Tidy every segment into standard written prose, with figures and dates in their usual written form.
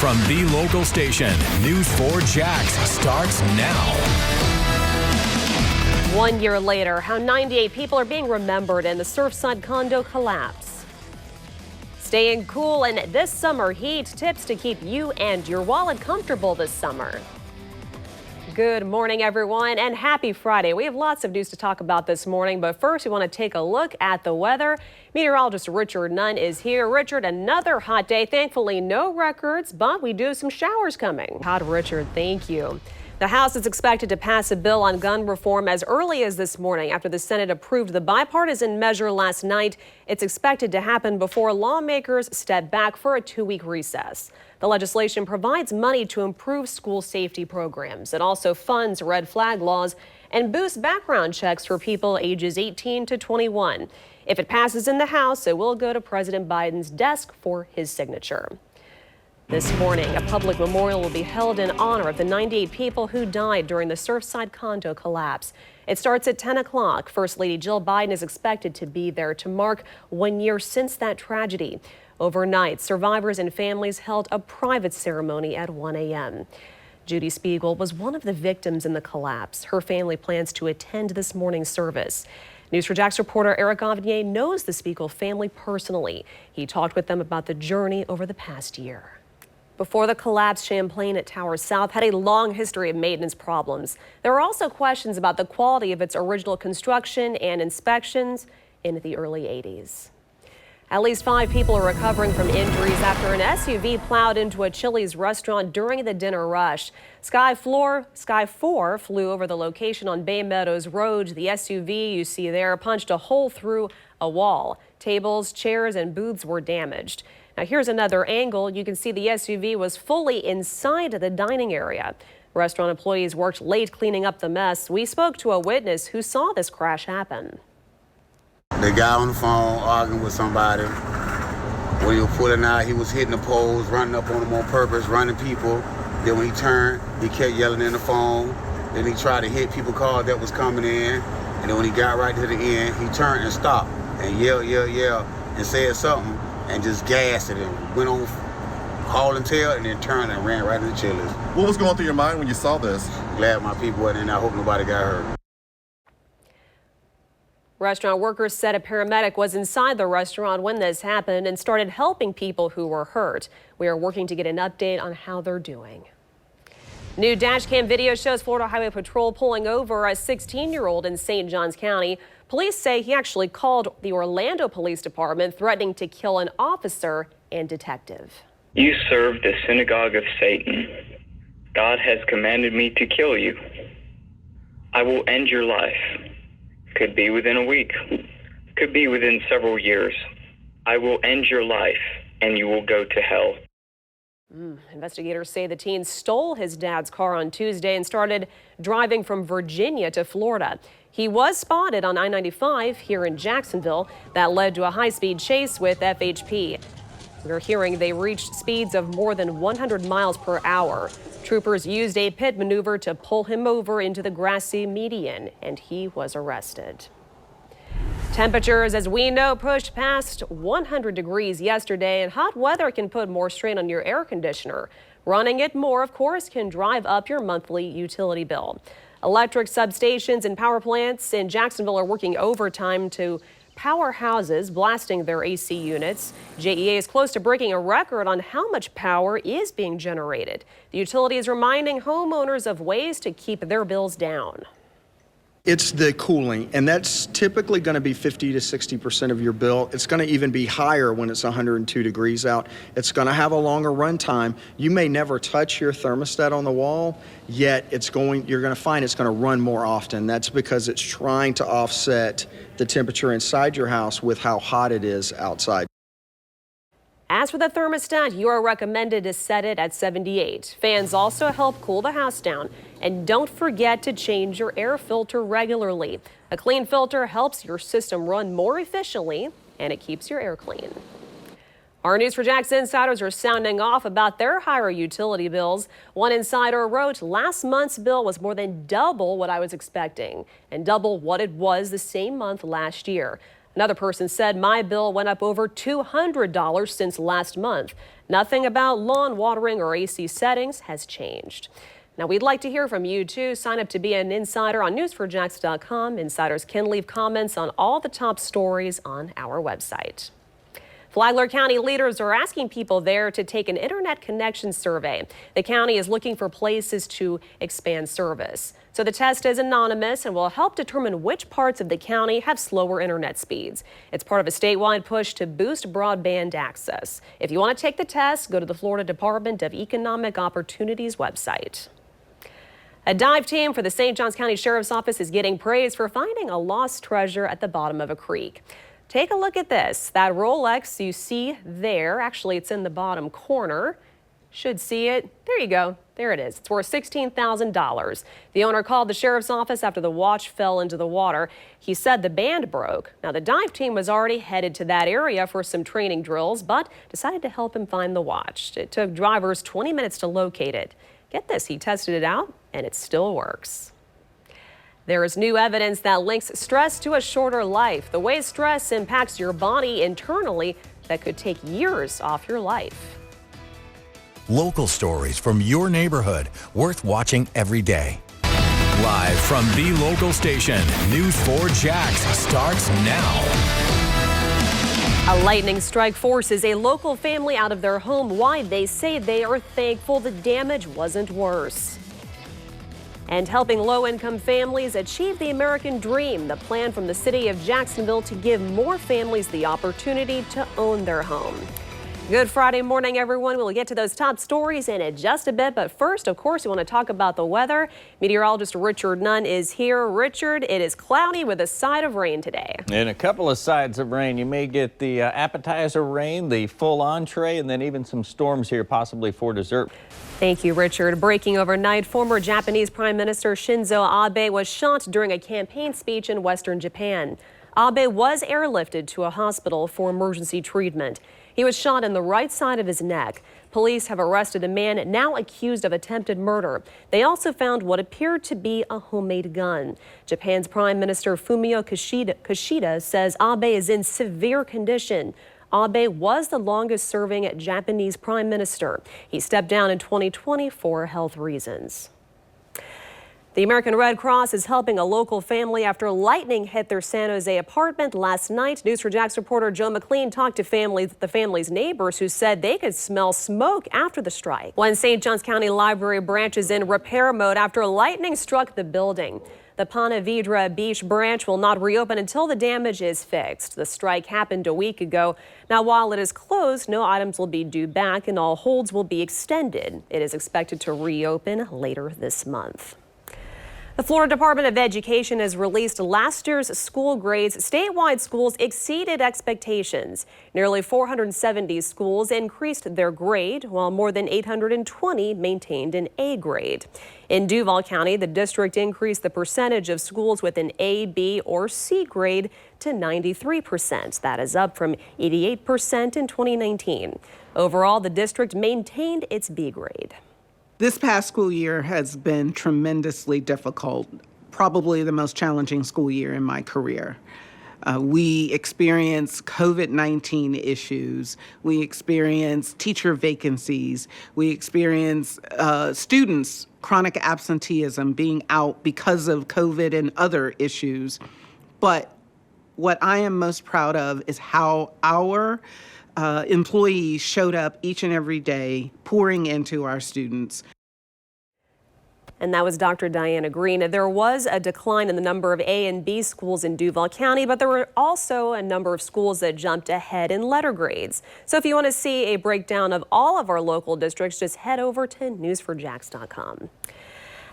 From the local station, News4jax starts now. 1 year later, how 98 people are being remembered in the Surfside condo collapse. Staying cool in this summer heat, tips to keep you and your wallet comfortable this summer. Good morning, everyone, and happy Friday. We have lots of news to talk about this morning, but first we want to take a look at the weather. Meteorologist Richard Nunn is here. Richard, another hot day. Thankfully, no records, but we do have some showers coming. Hot, Richard, thank you. The House is expected to pass a bill on gun reform as early as this morning after the Senate approved the bipartisan measure last night. It's expected to happen before lawmakers step back for a 2-week recess. The legislation provides money to improve school safety programs. It also funds red flag laws and boosts background checks for people ages 18 to 21. If it passes in the House, it will go to President Biden's desk for his signature. This morning, a public memorial will be held in honor of the 98 people who died during the Surfside condo collapse. It starts at 10 o'clock. First Lady Jill Biden is expected to be there to mark 1 year since that tragedy. Overnight, survivors and families held a private ceremony at 1 a.m. Judy Spiegel was one of the victims in the collapse. Her family plans to attend this morning's service. News4jax reporter Eric Avenier knows the Spiegel family personally. He talked with them about the journey over the past year. Before the collapse, Champlain at Tower South had a long history of maintenance problems. There are also questions about the quality of its original construction and inspections in the early 80s. At least 5 people are recovering from injuries after an SUV plowed into a Chili's restaurant during the dinner rush. Sky 4 flew over the location on Bay Meadows Road. The SUV you see there punched a hole through a wall. Tables, chairs, and booths were damaged. Now here's another angle. You can see the SUV was fully inside the dining area. Restaurant employees worked late cleaning up the mess. We spoke to a witness who saw this crash happen. The guy on the phone arguing with somebody. When he was pulling out, he was hitting the poles, running up on them on purpose, running people. Then when he turned, he kept yelling in the phone. Then he tried to hit people's cars that was coming in. And then when he got right to the end, he turned and stopped and yelled, and said something and just gassed it and went on call and tell and then turned and ran right into Chili's. What was going through your mind when you saw this? Glad my people wasn't in there. I hope nobody got hurt. Restaurant workers said a paramedic was inside the restaurant when this happened and started helping people who were hurt. We are working to get an update on how they're doing. New dash cam video shows Florida Highway Patrol pulling over a 16-year-old in St. Johns County. Police say he actually called the Orlando Police Department threatening to kill an officer and detective. You serve the synagogue of Satan. God has commanded me to kill you. I will end your life. Could be within a week. Could be within several years. I will end your life and you will go to hell. Investigators say the teen stole his dad's car on Tuesday and started driving from Virginia to Florida. He was spotted on I-95 here in Jacksonville. That led to a high-speed chase with FHP. We're hearing they reached speeds of more than 100 miles per hour. Troopers used a pit maneuver to pull him over into the grassy median, and he was arrested. Temperatures, as we know, pushed past 100 degrees yesterday, and hot weather can put more strain on your air conditioner. Running it more, of course, can drive up your monthly utility bill. Electric substations and power plants in Jacksonville are working overtime to power houses, blasting their AC units. JEA is close to breaking a record on how much power is being generated. The utility is reminding homeowners of ways to keep their bills down. It's the cooling, and that's typically going to be 50 to 60% of your bill. It's going to even be higher when it's 102 degrees out. It's going to have a longer run time. You may never touch your thermostat on the wall, yet you're going to find it's going to run more often. That's because it's trying to offset the temperature inside your house with how hot it is outside. As for the thermostat, you are recommended to set it at 78. Fans also help cool the house down. And don't forget to change your air filter regularly. A clean filter helps your system run more efficiently, and it keeps your air clean. Our News4jax insiders are sounding off about their higher utility bills. One insider wrote, last month's bill was more than double what I was expecting and double what it was the same month last year. Another person said, my bill went up over $200 since last month. Nothing about lawn watering or AC settings has changed. Now, we'd like to hear from you, too. Sign up to be an insider on News4jax.com. Insiders can leave comments on all the top stories on our website. Flagler County leaders are asking people there to take an internet connection survey. The county is looking for places to expand service. So the test is anonymous and will help determine which parts of the county have slower internet speeds. It's part of a statewide push to boost broadband access. If you want to take the test, go to the Florida Department of Economic Opportunities website. A dive team for the St. Johns County Sheriff's Office is getting praise for finding a lost treasure at the bottom of a creek. Take a look at this. That Rolex you see there, actually it's in the bottom corner. Should see it. There you go. There it is. It's worth $16,000. The owner called the sheriff's office after the watch fell into the water. He said the band broke. Now, the dive team was already headed to that area for some training drills, but decided to help him find the watch. It took drivers 20 minutes to locate it. Get this, he tested it out and it still works. There is new evidence that links stress to a shorter life. The way stress impacts your body internally that could take years off your life. Local stories from your neighborhood, worth watching every day. Live from the local station, News4jax starts now. A lightning strike forces a local family out of their home. Why? They say they are thankful the damage wasn't worse. And helping low-income families achieve the American dream, the plan from the city of Jacksonville to give more families the opportunity to own their home. Good Friday morning, everyone. We'll get to those top stories in just a bit. But first, of course, we want to talk about the weather. Meteorologist Richard Nunn is here. Richard, it is cloudy with a side of rain today. And a couple of sides of rain. You may get the appetizer rain, the full entree, and then even some storms here, possibly for dessert. Thank you, Richard. Breaking overnight, former Japanese Prime Minister Shinzo Abe was shot during a campaign speech in western Japan. Abe was airlifted to a hospital for emergency treatment. He was shot in the right side of his neck. Police have arrested a man now accused of attempted murder. They also found what appeared to be a homemade gun. Japan's Prime Minister Fumio Kishida says Abe is in severe condition. Abe was the longest-serving Japanese prime minister. He stepped down in 2020 for health reasons. The American Red Cross is helping a local family after lightning hit their San Jose apartment last night. News4jax reporter Joe McLean talked to the family's neighbors who said they could smell smoke after the strike. One St. Johns County Library branch is in repair mode after lightning struck the building. The Ponte Vedra Beach branch will not reopen until the damage is fixed. The strike happened a week ago. Now, while it is closed, no items will be due back and all holds will be extended. It is expected to reopen later this month. The Florida Department of Education has released last year's school grades. Statewide schools exceeded expectations. Nearly 470 schools increased their grade, while more than 820 maintained an A grade. In Duval County, the district increased the percentage of schools with an A, B, or C grade to 93%. That is up from 88% in 2019. Overall, the district maintained its B grade. This past school year has been tremendously difficult, probably the most challenging school year in my career. We experienced COVID-19 issues. We experienced teacher vacancies. We experienced students' chronic absenteeism being out because of COVID and other issues. But what I am most proud of is how our employees showed up each and every day, pouring into our students. And that was Dr. Diana Green. There was a decline in the number of A and B schools in Duval County, but there were also a number of schools that jumped ahead in letter grades. So if you want to see a breakdown of all of our local districts, just head over to news4jax.com.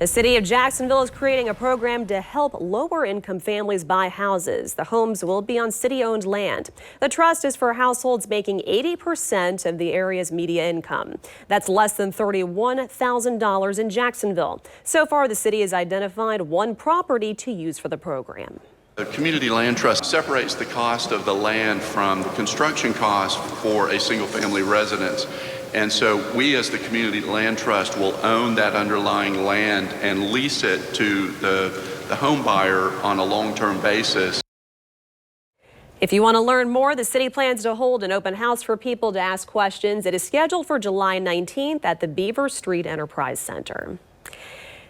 The city of Jacksonville is creating a program to help lower-income families buy houses. The homes will be on city-owned land. The trust is for households making 80% of the area's median income. That's less than $31,000 in Jacksonville. So far, the city has identified one property to use for the program. The Community Land Trust separates the cost of the land from the construction cost for a single-family residence. And so we, as the Community Land Trust, will own that underlying land and lease it to the home buyer on a long-term basis. If you want to learn more, the city plans to hold an open house for people to ask questions. It is scheduled for July 19th at the Beaver Street Enterprise Center.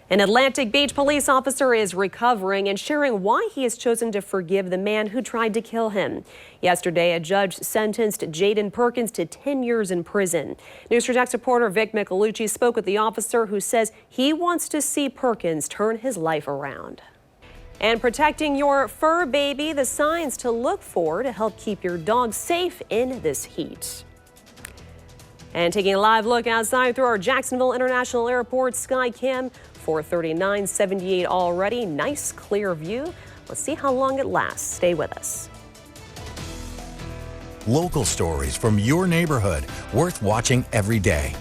An Atlantic Beach police officer is recovering and sharing why he has chosen to forgive the man who tried to kill him. Yesterday, a judge sentenced Jaden Perkins to 10 years in prison. News4jax reporter Vic Michelucci spoke with the officer, who says he wants to see Perkins turn his life around. And protecting your fur baby, the signs to look for to help keep your dog safe in this heat. And taking a live look outside through our Jacksonville International Airport sky cam, 439.78 already. Nice clear view. Let's see how long it lasts. Stay with us. Local stories from your neighborhood, worth watching every day.